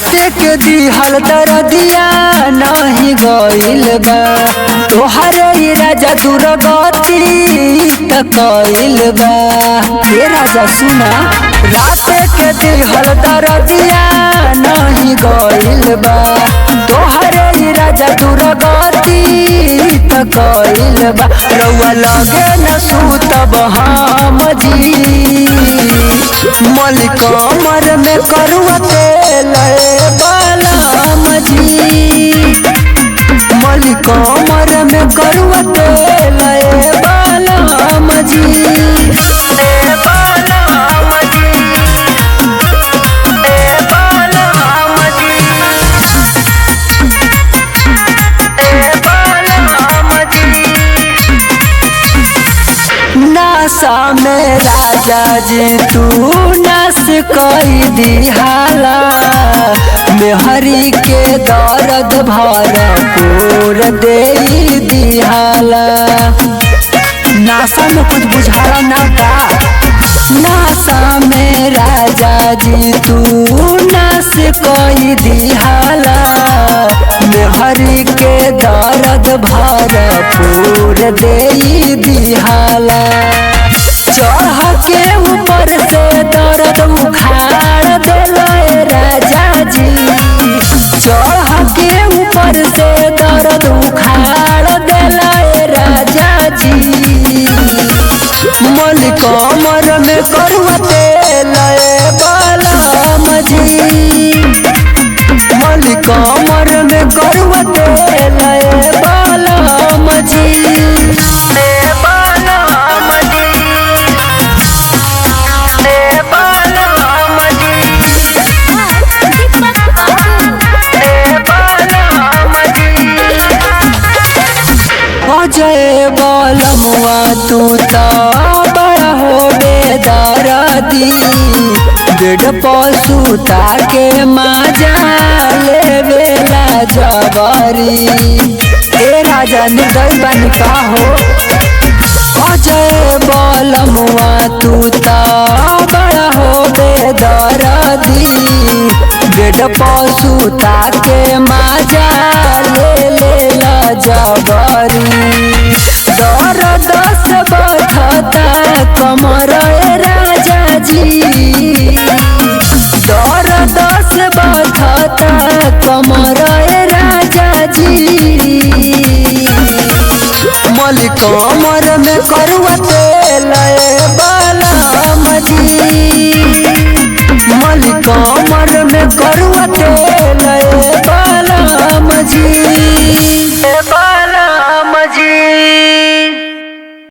के दिहल दरदिया नहीं गइल बा तोहरे राजा दुर्गति तकइल बा। हे राजा सुना रात के दिहल दरदिया नहीं गइल बा तोहरे राजा दुर्गति तकइल बा। रउआ लगे न सुतब हम जी मलिक कमर में करुआ तेल बालाम जी मलिक कमर में करुआ तेल बालाम जी बालाम जी बालाम जी बालाम जी। नासा में राजा जी तू नास कई दिहाला मेहरी के दर्द भरपूर दे दिहाला। नासा में कुछ बुझाला ना का नासा में राजा जी तू नास कई दिहाला मेहरी के दर्द भरपूर दे दिहाला। चढ़ के ऊपर से दर्द उखाड़ देले राजा जी चढ़ के ऊपर से दर्द उखाड़ देले राजा जी मलिक कमर में करुआ तेल बालाम जी मलिक कमर में करुआ तेल बालाम जी बालाम जी जय बलमुआ तू तो बड़ा हो बेदर्दी बेड पसुता के माजा लेवेला जबरी। ए राजा निर्दय बन का हो जय बलमुआ तू तो बड़ा हो बेदर्दी बेड पसुता के माजा लेला जबरी। दर्द से बथता कमर राजा जी दर्द से बथता कमर राजा जी मलिक कमर में करुआ तेल